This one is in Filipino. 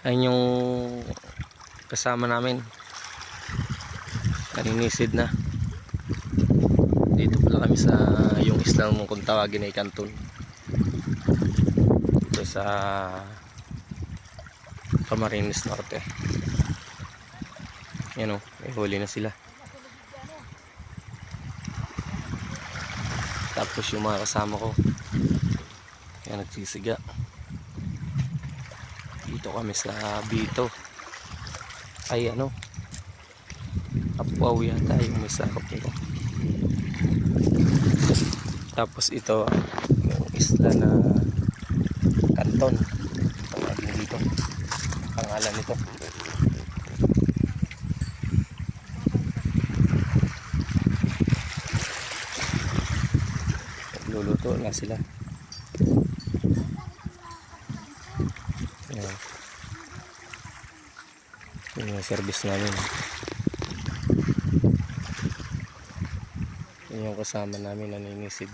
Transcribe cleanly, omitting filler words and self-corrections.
Ayun yung kasama namin, naninisid na. Dito pala kami sa yung islang kung tawagin ay Canton, dito sa Camarines Norte. Yan o, may huli na sila. Tapos yung mga kasama ko yan nagsisiga. Dito kami sa Bito ay ano, Apuaw yata yung may sakop nito. Tapos ito yung isla na Canton, tawagin dito pangalan nito. Luluto na sila. Ayan. Yun yung service namin. Yun yung kasama namin naninisid.